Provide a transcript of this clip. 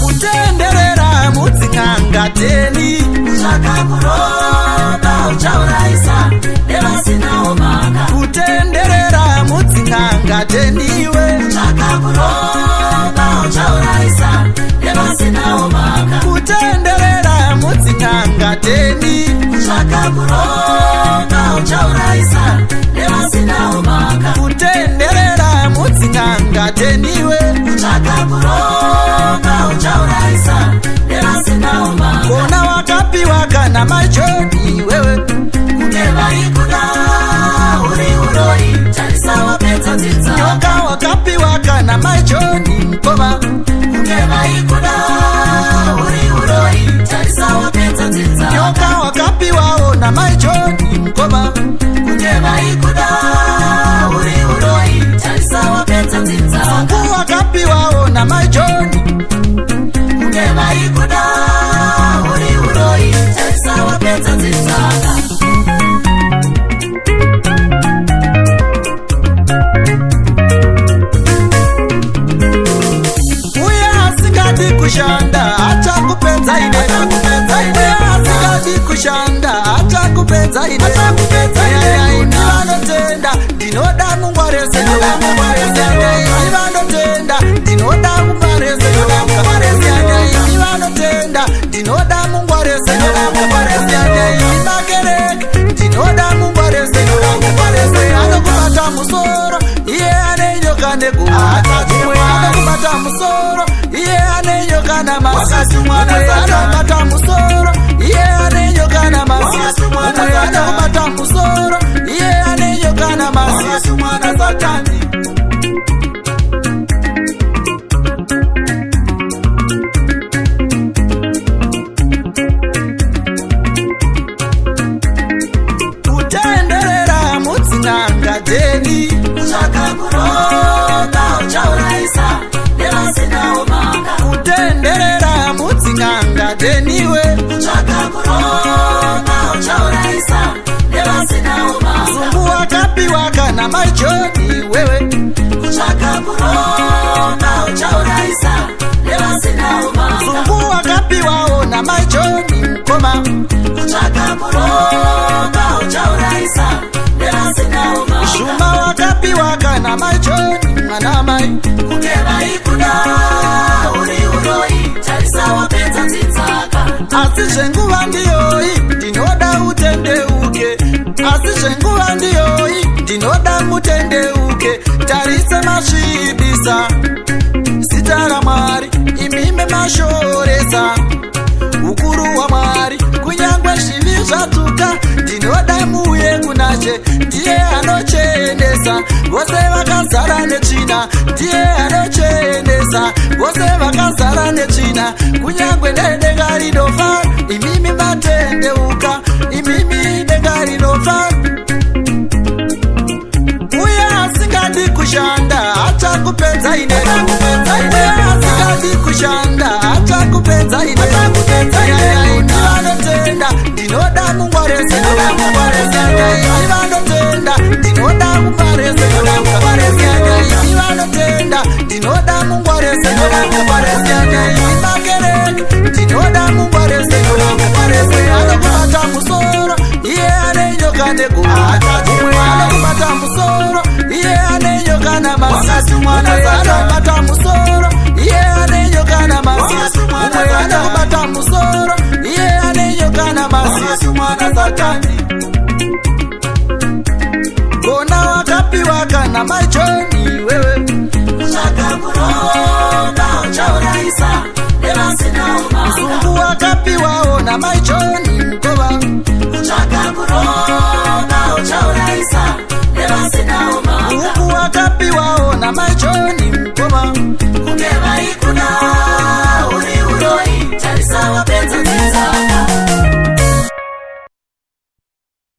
Kutenderera mutsinanga teniwe kutenderera mutsinanga teni kutenderera mutsinanga teniwe kona wakapiwa kana machoni wewe nyoka wakapiwa kana machoni mkoma nyoka wakapiwa ona machoni mkoma Mungu wakapiwa ona machoni kushanda acha kupenza ine asikadi kushanda acha kupenza ine ndivanotenda ndinoda mungwarese ndivanotenda ndinoda mungwarese ndivanotenda ndinoda mungwarese makereke ndinoda mungwarese anokubata musoro iye anenyoka negumwe anokubata musoro iye anenyoka na masi anokubata musoro iye anenyoka na masi anokubata musoro iye anenyoka na masi mwana satani kutenderera mutsinanga deni kutenderera mutsinanga deniwe Zungu wakapiwa kana machoni wewe Zungu wakapiwa ona machoni mkoma Shuma wakapiwa kana machoni mwanamai asizvenguva ndiyoi ndinoda utendeuke asizvenguva ndiyoi ndinoda mutendeuke tarise masvibisa zita raMwari imime mashoresa ukuru waMwari kunyangwe zvivi zvatuka ndinoda muuye kunaShe ndiye anochenesa vose vakazara netsvina ndiye anochenesa vose vakazara netsvina kunyangwe nedenga rinofa imimi matendeuka imimi denga rinofa uye asingadi kushanda acha kupenza ine asingadi kushanda acha kupenza ine ndivanotenda ndinoda mungwarese ndivanotenda ndinoda mungwarese ndivanotenda ndinoda mungwarese makereke ndinoda mungwarese anokubata musoro iye anenyoka negumwe anokubata musoro iye anenyoka na masi anokubata musoro iye anenyoka na masi anokubata musoro iye anenyoka na masi mwana satani kona wakapiwa kana machoni wewe Zungu wakapiwa ona machoni mkova